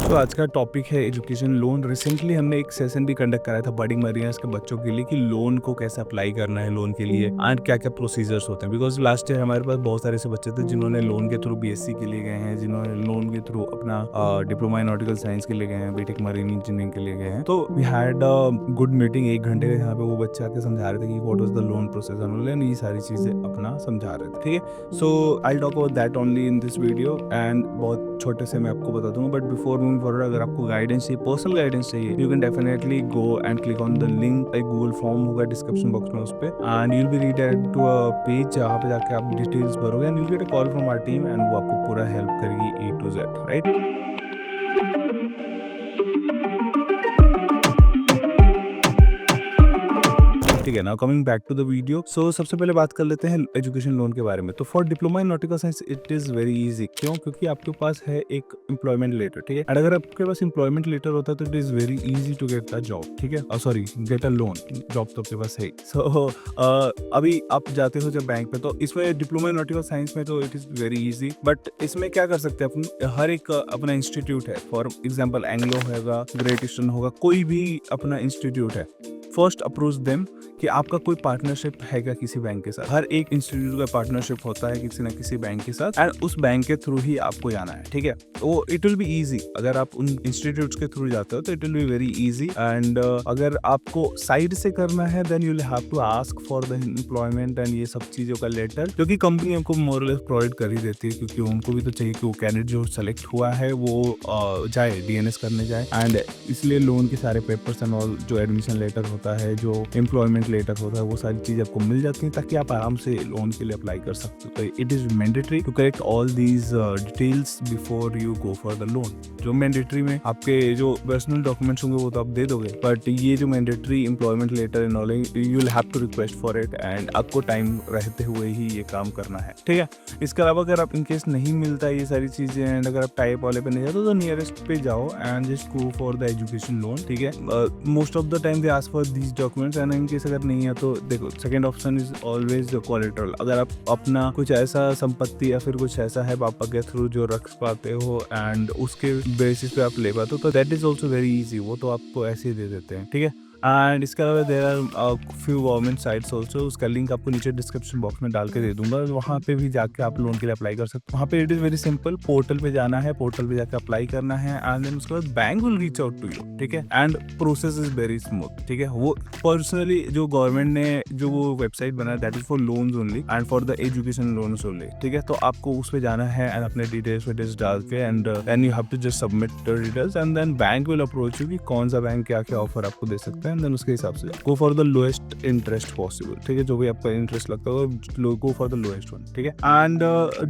दोस्तों आज का टॉपिक है एजुकेशन लोन। रिसेंटली हमने एक सेशन भी कंडक्ट कराया था बडिंग मरीनर्स के बच्चों के लिए कि लोन को कैसे अप्लाई करना है लोन के लिए एंड क्या क्या प्रोसीजर्स होते हैं। बिकॉज लास्ट ईयर हमारे पास बहुत सारे ऐसे बच्चे थे जिन्होंने लोन के थ्रू बीएससी के लिए गए हैं, जिन्होंने लोन के थ्रू अपना डिप्लोमा इन नॉटिकल साइंस के लिए गए हैं, बीटेक मरीन इंजीनियरिंग के लिए गए हैं। तो वी हैड गुड मीटिंग 1 घंटे यहाँ पे वो बच्चे आके समझा रहे थे कि what was the loan process and ये सारी चीजें अपना समझा रहे थे। ठीक है, so I talk about that only in this video and बहुत छोटे से मैं आपको बता दूंगा। बट बिफोर मूविंग फॉरवर्ड, अगर आपको गाइडेंस चाहिए, पर्सनल गाइडेंस चाहिए, you can definitely go and click on the link. एक गूगल फॉर्म होगा डिस्क्रिप्शन बॉक्स में, उस पे and you will be redirect to a page जहाँ पे जाके आप डिटेल्स भरोगे and you get a call from our team and वो आपको पूरा हेल्प करेगी A to Z, राइट। ठीक है, now coming back to the video. So सबसे पहले बात कर लेते हैं एजुकेशन लोन के बारे में। तो for diploma in nautical science it is very easy. क्यों? क्योंकि आपके पास है एक एम्प्लॉयमेंट लेटर। ठीक है, और अगर आपके पास एम्प्लॉयमेंट लेटर होता है तो it is very easy to get a job. ठीक है, sorry get a loan. Job तो आपके पास है। सो अभी आप जाते हो जब बैंक पे, तो इसमें डिप्लोमा इन नॉटिकल साइंस में तो it is very easy. But इसमें क्या कर सकते हैं अपन, हर एक अपना इंस्टीट्यूट है। फॉर एग्जाम्पल एंग्लो होगा, ग्रेट ईस्टर्न होगा, कोई भी अपना इंस्टीट्यूट है, फर्स्ट अप्रोच देम कि आपका कोई पार्टनरशिप है क्या किसी बैंक के साथ। हर एक इंस्टीट्यूट का पार्टनरशिप होता है किसी ना किसी बैंक के साथ एंड उस बैंक के थ्रू ही आपको जाना है। ठीक है, वो इट विल बी इजी। अगर आप उन इंस्टीट्यूट्स के थ्रू जाते हो तो it will be very easy. And अगर आपको साइड से करना है then you will have to ask for the employment and ये सब चीजों का लेटर, जो कि कंपनी आपको मोर और लेस प्रोवाइड कर ही देती है, क्योंकि उनको भी तो चाहिए कि वो कैंडिडेट जो सेलेक्ट हुआ है वो जाए DNS करने जाए। एंड इसलिए लोन के सारे पेपर्स एंड ऑल, जो एडमिशन लेटर होता है, जो एम्प्लॉयमेंट लेटर होता है, वो सारी चीज आपको मिल जाती है ताकि आप आराम से लोन के लिए अप्लाई कर सकते हो। तो it is mandatory to correct all these details before you go for the loan. जो मैंडेटरी में आपके जो पर्सनल डॉक्यूमेंट्स होंगे वो तो आप दे दोगे, बट ये जो mandatory employment letter and all, you will have to request for it and आपको टाइम रहते हुए ही ये काम करना है। ठीक है, इसके अलावा अगर आप इनकेस नहीं मिलता ये सारी चीजें एंड अगर आप टाइप वाले पे नहीं जाते तो नियरेस्ट पे जाओ and just go for the education loan. ठीक है, most of the time they ask for these documents and in case अगर नहीं है तो देखो, second option is always the collateral. अगर आप अपना कुछ ऐसा संपत्ति या फिर कुछ ऐसा है पापा के थ्रू जो रख पाते हो एंड उसके बेसिस पे आप ले पाते हो तो that is also very easy. वो तो आपको ऐसे ही दे देते हैं। ठीक है, एंड इसके अलावा there are few government sites also, उसका लिंक आपको नीचे डिस्क्रिप्शन बॉक्स में डाल के दे दूंगा। वहाँ पे भी जाके आप लोन के लिए अप्लाई कर सकते हो। वहाँ पे it is very simple, portal पे जाना है, पोर्टल पे जाके अप्लाई करना है एंड देन उसके बाद bank will reach out to you. ठीक है, and process is very smooth. ठीक है, वो पर्सनली जो गवर्नमेंट ने जो वो वेबसाइट बनाया that is for loans only and for the education loans only. ठीक है, तो आपको उस पे जाना है एंड अपने डिटेल्स डाल के and then you have to just submit the details and then bank will approach you कि कौन सा बैंक क्या क्या ऑफर आपको दे सकता है एंड देन उसके हिसाब से गो for the lowest interest possible. ठीक है, जो भी आपका इंटरेस्ट लगता है गो फॉर द लोएस्ट वन। ठीक है, एंड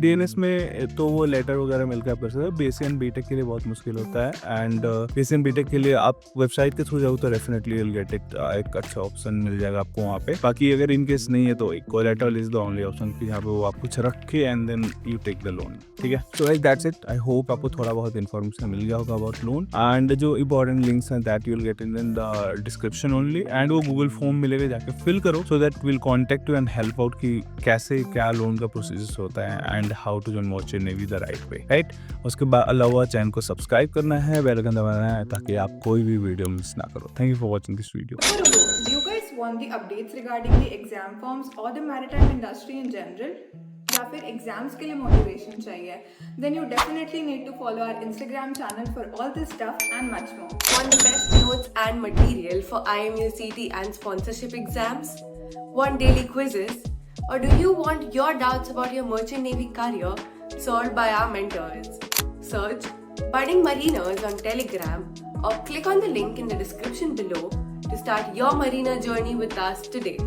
DNS में तो वो लेटर वगैरह मिलकर आप कर सकते हो। BSc एंड बीटेक के लिए बहुत मुश्किल होता है एंड BSc एंड बीटेक के लिए आप वेबसाइट के थ्रू जाओ तो डेफिनेटली विल गेट इट, एक अच्छा ऑप्शन मिल जाएगा आपको वहाँ पे। बाकी अगर इनकेस नहीं है तो एक collateral is the only option कि यहाँ पे वो आप कुछ रख के and then you take the loan. ठीक है, so like that's it. I hope आपको थोड़ा बहुत इन्फॉर्मेशन मिल गया होगा अबाउट लोन एंड जो इंपॉर्टेंट लिंक्स हैं that you will get in the description only and वो गूगल फॉर्म मिलेगा, जाके फिल करो so that will contact you and help out कि कैसे क्या लोन का प्रोसेस होता है and how to join merchant navy the right way, right. उसके बाद अलावा चैनल को सब्सक्राइब करना है, बेल आइकन दबाना है ताकि आप कोई भी वीडियो मिस ना करो। Thank you for watching this video. Do you guys want the updates regarding the exam forms or the maritime industry in general? या फिर एग्जाम्स के लिए मोटिवेशन चाहिए? Then you definitely need to follow our Instagram channel for all this stuff and much more. Want the best notes and material for IMU CT and sponsorship exams? Want daily quizzes? Or do you want your doubts about your merchant navy career solved by our mentors? Search Budding Mariners on Telegram or click on the link in the description below to start your marina journey with us today.